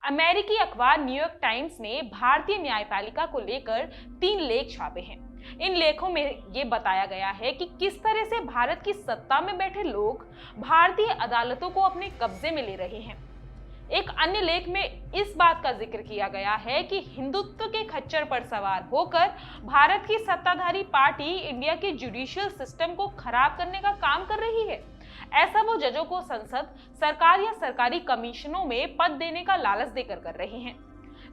अमेरिकी अखबार New York times ने भारतीय न्यायपालिका को लेकर 3 लेख छापे हैं। इन लेखों में ये बताया गया है कि किस तरह से भारत की सत्ता में बैठे लोग भारतीय अदालतों को अपने कब्जे में ले रहे हैं। एक अन्य लेख में इस बात का जिक्र किया गया है कि हिंदुत्व के खच्चर पर सवार होकर भारत की सत्ताधारी पार्टी इंडिया के जुडिशियल सिस्टम को खराब करने का काम कर रही है। ऐसा वो जजों को संसद, सरकार या सरकारी कमीशनों में पद देने का लालच देकर कर रहे हैं।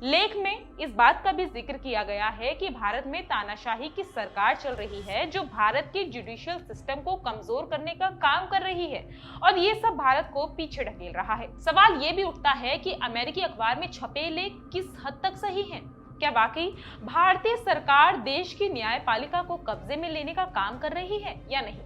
लेख में इस बात का भी जिक्र किया गया है कि भारत में तानाशाही की सरकार चल रही है जो भारत के जुडिशियल सिस्टम को कमजोर करने का काम कर रही है और ये सब भारत को पीछे ढकेल रहा है। सवाल ये भी उठता है कि अमेरिकी अखबार में छपे लेख किस हद तक सही हैं? क्या वाकई भारतीय सरकार देश की न्यायपालिका को कब्जे में लेने का काम कर रही है या नहीं?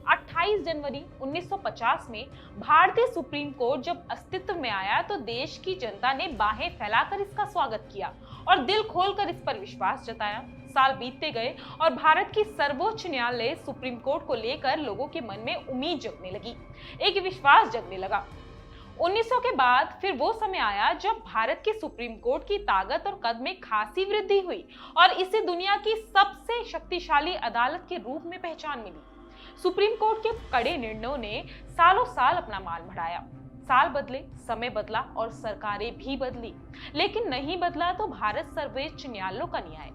28 जनवरी 1950 में भारतीय सुप्रीम कोर्ट जब अस्तित्व में आया तो देश की जनता ने बाहें फैलाकर इसका स्वागत किया और दिल खोलकर इस पर विश्वास जताया। साल बीतते गए और भारत की सर्वोच्च न्यायालय सुप्रीम कोर्ट को लेकर लोगों के मन में उम्मीद जगने लगी, एक विश्वास जगने लगा। 1900 के बाद फिर वो समय आया जब भारत के सुप्रीम कोर्ट की ताकत और कद में खासी वृद्धि हुई और इसे दुनिया की सबसे शक्तिशाली अदालत के रूप में पहचान मिली। सुप्रीम कोर्ट के कड़े निर्णयों ने सालों साल अपना मान बढ़ाया। साल बदले, समय बदला और सरकारें भी बदली, लेकिन नहीं बदला तो भारत सर्वोच्च न्यायालयों का न्याय।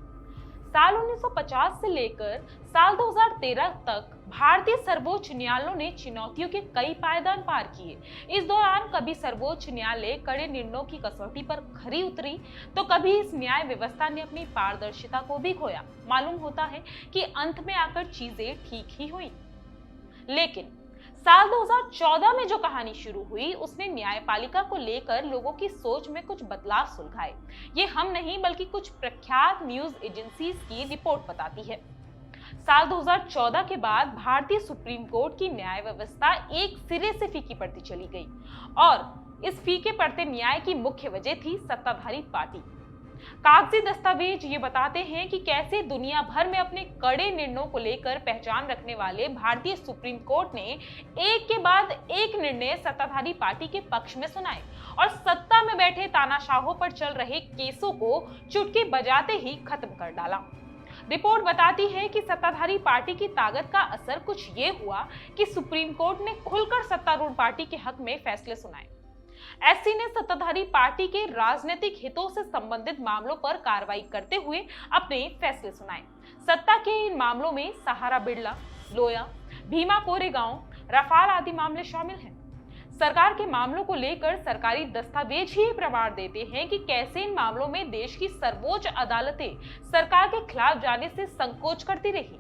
साल 1950 से लेकर साल 2013 तक भारतीय सर्वोच्च न्यायालयों ने चुनौतियों के कई पायदान पार किए। इस दौरान कभी सर्वोच्च न्यायालय कड़े निर्णयों की कसौटी पर खरी उतरी तो कभी इस न्याय व्यवस्था ने अपनी पारदर्शिता को भी खोया। मालूम होता है कि अंत में आकर चीजें ठीक ही हुई, लेकिन साल 2014 में जो कहानी शुरू हुई उसने न्यायपालिका को लेकर लोगों की सोच में कुछ बदलाव सुलझाए। ये हम नहीं बल्कि कुछ प्रख्यात न्यूज एजेंसीज की रिपोर्ट बताती है। साल 2014 के बाद भारतीय सुप्रीम कोर्ट की न्याय व्यवस्था एक सिरे से फीकी पड़ती चली गई और इस फीके पड़ते न्याय की मुख्य वजह थी सत्ताधारी पार्टी। कागजी दस्तावेज ये बताते हैं कि कैसे दुनिया भर में अपने कड़े निर्णयों को लेकर पहचान रखने वाले भारतीय सुप्रीम कोर्ट ने एक के बाद एक निर्णय सत्ताधारी पार्टी के पक्ष में सुनाए और सत्ता में बैठे तानाशाहों पर चल रहे केसों को चुटकी बजाते ही खत्म कर डाला। रिपोर्ट बताती है कि सत्ताधारी पार्टी की ताकत का असर कुछ ये हुआ कि सुप्रीम कोर्ट ने खुलकर सत्तारूढ़ पार्टी के हक में फैसले सुनाए। एससी ने सत्ताधारी पार्टी के राजनीतिक हितों से संबंधित मामलों पर कार्रवाई करते हुए अपने फैसले सुनाए। सत्ता के इन मामलों में सहारा बिरला, लोया, भीमा कोरेगांव, रफाल आदि मामले शामिल हैं। सरकार के मामलों को लेकर सरकारी दस्तावेज ही प्रमाण देते हैं कि कैसे इन मामलों में देश की सर्वोच्च अदालतें सरकार के खिलाफ जाने से संकोच करती रही।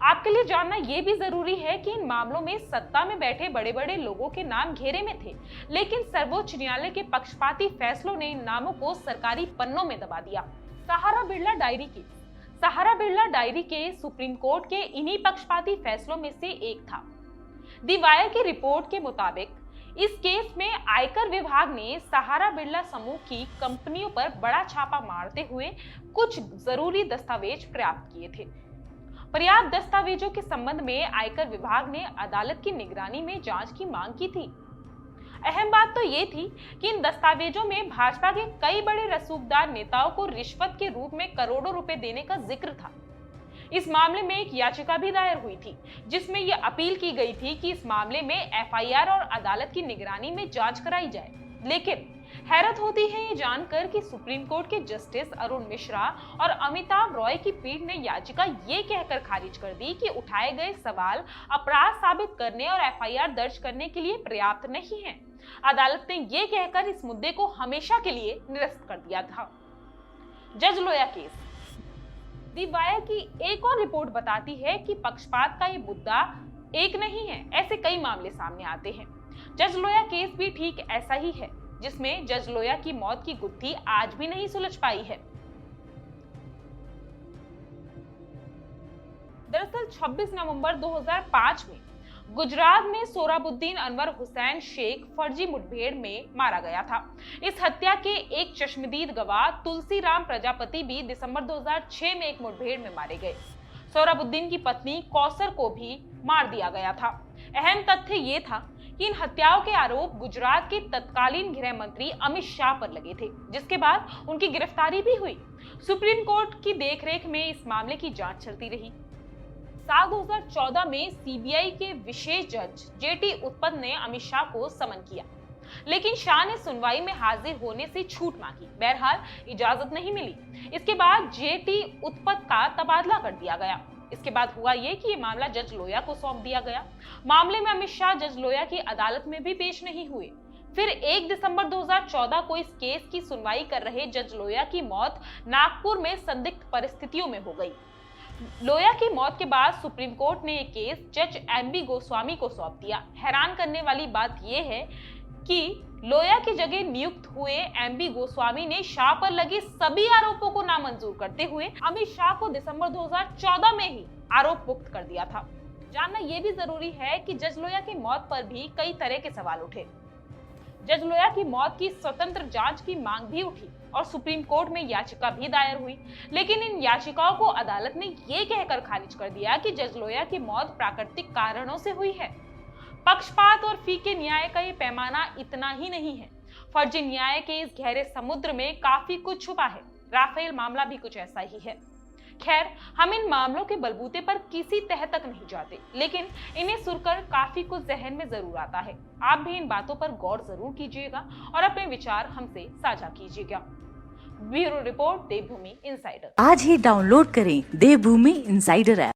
आपके लिए जानना यह भी जरूरी है कि इन मामलों में सत्ता में बैठे बड़े बड़े लोगों के नाम घेरे में थे, लेकिन सर्वोच्च न्यायालय के पक्षपाती फैसलों ने इन नामों को सरकारी पन्नों में दबा दिया। Sahara Birla diary case. Sahara Birla diary case Supreme Court के इन्हीं पक्षपाती फैसलों में से एक था। दी वायर की रिपोर्ट के मुताबिक इस केस में आयकर विभाग ने सहारा बिरला समूह की कंपनियों पर बड़ा छापा मारते हुए कुछ जरूरी दस्तावेज प्राप्त किए थे। पर्याप्त दस्तावेजों के संबंध में आयकर विभाग ने अदालत की निगरानी में जांच की मांग की थी। अहम बात तो ये थी कि इन दस्तावेजों में भाजपा के कई बड़े रसूखदार नेताओं को रिश्वत के रूप में करोड़ों रुपए देने का जिक्र था। इस मामले में एक याचिका भी दायर हुई थी जिसमें यह अपील की गई थी कि इस मामले में एफआईआर और अदालत की निगरानी में जांच कराई जाए। लेकिन हैरत होती है ये जानकर कि सुप्रीम कोर्ट के जस्टिस अरुण मिश्रा और अमिताभ रॉय की पीठ ने याचिका ये कहकर खारिज कर दी कि उठाए गए सवाल अपराध साबित करने और एफआईआर दर्ज करने के लिए पर्याप्त नहीं है। अदालत ने ये कहकर इस मुद्दे को हमेशा के लिए निरस्त कर दिया था। जज लोया केस। दी वायर की एक और रिपोर्ट बताती है कि पक्षपात का ये मुद्दा एक नहीं है, ऐसे कई मामले सामने आते हैं। जज लोया केस भी ठीक ऐसा ही है जिसमें जज लोया की मौत की गुत्थी आज भी नहीं सुलझ पाई है। दरअसल 26 नवंबर 2005 में गुजरात में सोहराबुद्दीन अनवर हुसैन शेख फर्जी मुठभेड़ में मारा गया था। इस हत्या के एक चश्मदीद गवाह तुलसी राम प्रजापति भी दिसंबर 2006 में एक मुठभेड़ में मारे गए। सोहराबुद्दीन की पत्नी कौसर को भी मार दिया गया था। अहम तथ्य ये था कि इन हत्याओं के आरोप गुजरात के तत्कालीन गृह मंत्री अमित शाह पर लगे थे, जिसके बाद उनकी गिरफ्तारी भी हुई। सुप्रीम कोर्ट की देखरेख में इस मामले की जांच चलती रही। साल 2014 में सीबीआई के विशेष जज जेटी उत्पत ने अमित शाह को समन किया, लेकिन शाह ने सुनवाई में हाजिर होने से छूट मांगी। बहरहाल इजाजत नहीं मिली। इसके बाद जेटी उत्पत का तबादला कर दिया गया। इसके बाद हुआ ये कि ये मामला जज लोया को सौंप दिया गया। मामले में अमित शाह जज लोया की अदालत में भी पेश नहीं हुए। फिर 1 दिसंबर 2014 को इस केस की सुनवाई कर रहे जज लोया की मौत नागपुर में संदिग्ध परिस्थितियों में हो गई। लोया की मौत के बाद सुप्रीम कोर्ट ने ये केस जज एमबी गोस्वामी को सौंप दिया। हैरान करने वाली बात यह है कि लोया की जगह नियुक्त हुए एमबी गोस्वामी ने शाह पर लगे सभी आरोपों को नामंजूर करते हुए अमित शाह को दिसंबर 2014 में ही आरोप मुक्त कर दिया था। जानना यह भी जरूरी है कि जज लोया की मौत पर भी कई तरह के सवाल उठे। जज लोया की मौत की स्वतंत्र जांच की मांग भी उठी और सुप्रीम कोर्ट में याचिका भी दायर हुई, लेकिन इन याचिकाओं को अदालत ने ये कहकर खारिज कर दिया कि जज लोया की मौत प्राकृतिक कारणों से हुई है। पक्षपात और फीके न्याय का ये पैमाना इतना ही नहीं है। फर्जी न्याय के इस गहरे समुद्र में काफी कुछ छुपा है। राफेल मामला भी कुछ ऐसा ही है। खैर, हम इन मामलों के बलबूते पर किसी तह तक नहीं जाते, लेकिन इन्हें सुनकर काफी कुछ जहन में जरूर आता है। आप भी इन बातों पर गौर जरूर कीजिएगा और अपने विचार हमसे साझा कीजिएगा। ब्यूरो रिपोर्ट, देवभूमि इनसाइडर। आज ही डाउनलोड करें देवभूमि इनसाइडर ऐप।